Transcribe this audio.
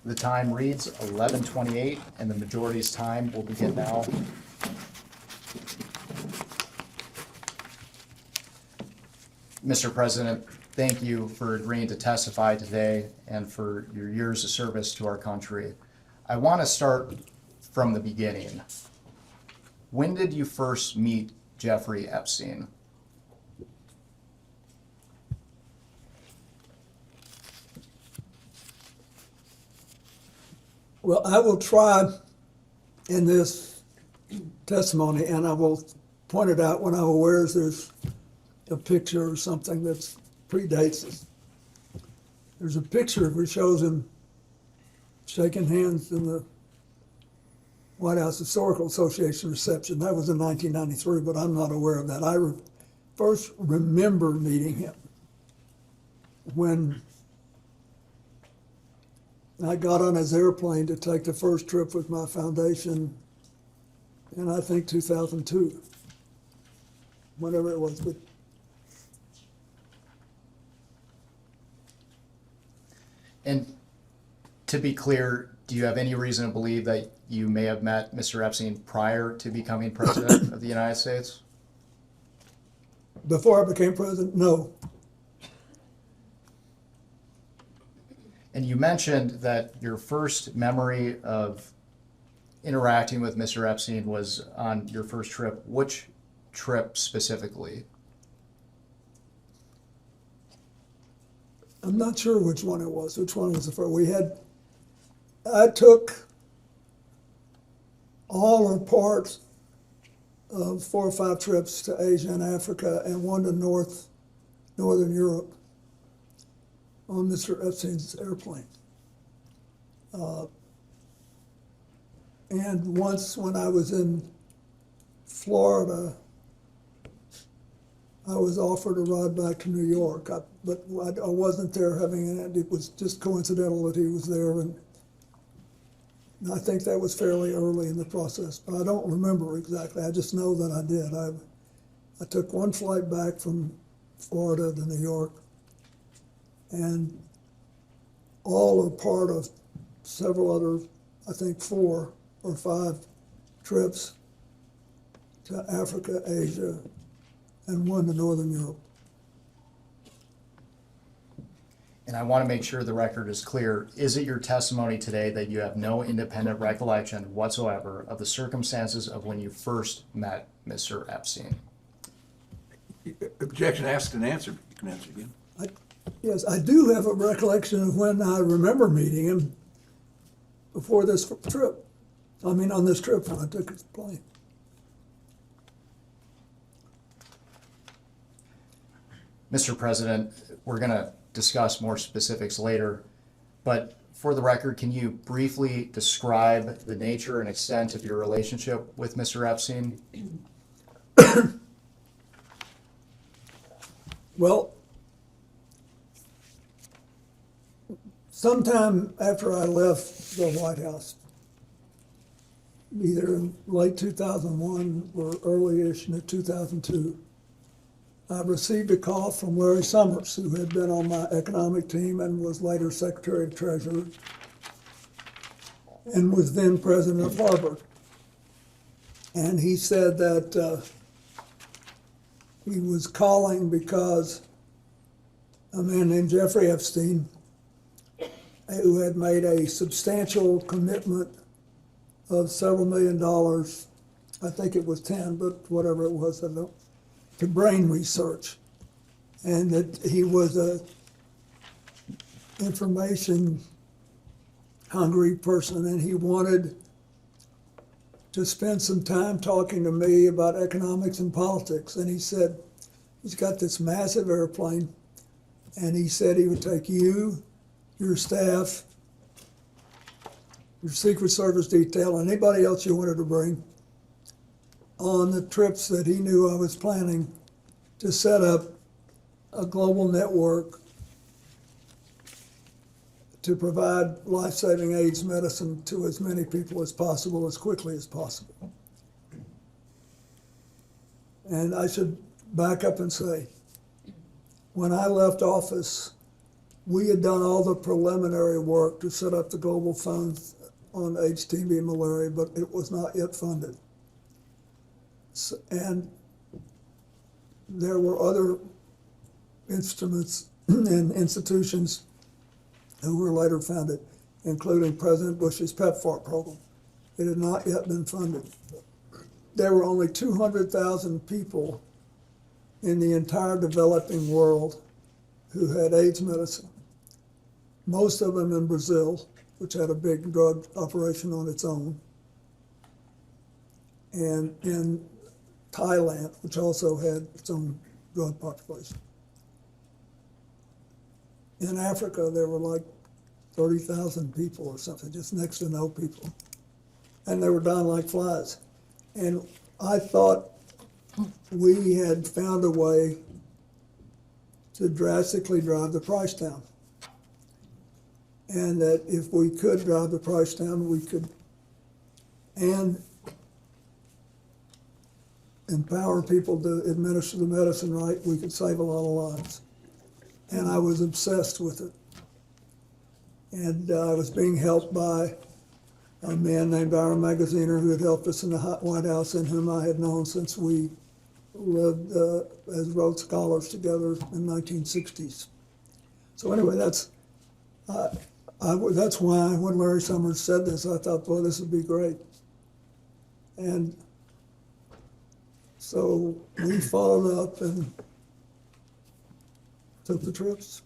The time reads 11:28, and the majority's time will begin now. Mr. President, thank you for agreeing to testify today and for your years of service to our country. I want to start from the beginning. When did you first meet Jeffrey Epstein? Well, I will try in this testimony, and I will point it out when I'm aware there's a picture or something that predates us. There's a picture which shows him shaking hands in the White House Historical Association reception. That was in 1993, but I'm not aware of that. I first remember meeting him when I got on his airplane to take the first trip with my foundation in, I think, 2002, whatever it was. But And to be clear, do you have any reason to believe that you may have met Mr. Epstein prior to becoming president of the United States? before I became president, no. And you mentioned that your first memory of interacting with Mr. Epstein was on your first trip. Which trip specifically? I'm not sure which one it was. Which one was the first? I took all or part of 4 or 5 trips to Asia and Africa and one to Northern Europe on Mr. Epstein's airplane. And once when I was in Florida, I was offered a ride back to New York, but I wasn't there having it. It was just coincidental that he was there, and I think that was fairly early in the process. But I don't remember exactly. I just know that I did. I took one flight back from Florida to New York, and all or part of several other, I think 4 or 5 trips to Africa, Asia, and one to Northern Europe. And I want to make sure the record is clear. Is it your testimony today that you have no independent recollection whatsoever of the circumstances of when you first met Mr. Epstein? Objection asked and answered. You can answer again. Yes, I do have a recollection of when I remember meeting him before this trip. I mean, on this trip when I took his plane. Mr. President, we're going to discuss more specifics later, but for the record, can you briefly describe the nature and extent of your relationship with Mr. Epstein? Well, sometime after I left the White House, either in late 2001 or early-ish in 2002, I received a call from Larry Summers, who had been on my economic team and was later Secretary of Treasury, and was then president of Harvard. And he said that he was calling because a man named Jeffrey Epstein, who had made a substantial commitment of several $1 million, I think it was 10, but whatever it was, I don't, to brain research, and that he was a information hungry person, and he wanted to spend some time talking to me about economics and politics. And he said he's got this massive airplane, and he said he would take you, your staff, your Secret Service detail, and anybody else you wanted to bring on the trips that he knew I was planning to set up a global network to provide life-saving AIDS medicine to as many people as possible, as quickly as possible. And I should back up and say, when I left office we had done all the preliminary work to set up the global funds on HTB malaria, but it was not yet funded. And there were other instruments and institutions who were later founded, including President Bush's PEPFAR program. It had not yet been funded. There were only 200,000 people in the entire developing world who had AIDS medicine. Most of them in Brazil, which had a big drug operation on its own, and in Thailand, which also had its own drug population. In Africa, there were like 30,000 people or something, just next to no people. And they were dying like flies. And I thought we had found a way to drastically drive the price down. And that if we could drive the price down, we could, and empower people to administer the medicine right, we could save a lot of lives. And I was obsessed with it. And I was being helped by a man named Ira Magaziner who had helped us in the White House and whom I had known since we lived as Rhodes Scholars together in the 1960s. So anyway, that's why when Larry Summers said this, I thought, boy, this would be great. And so we followed up and took the trips.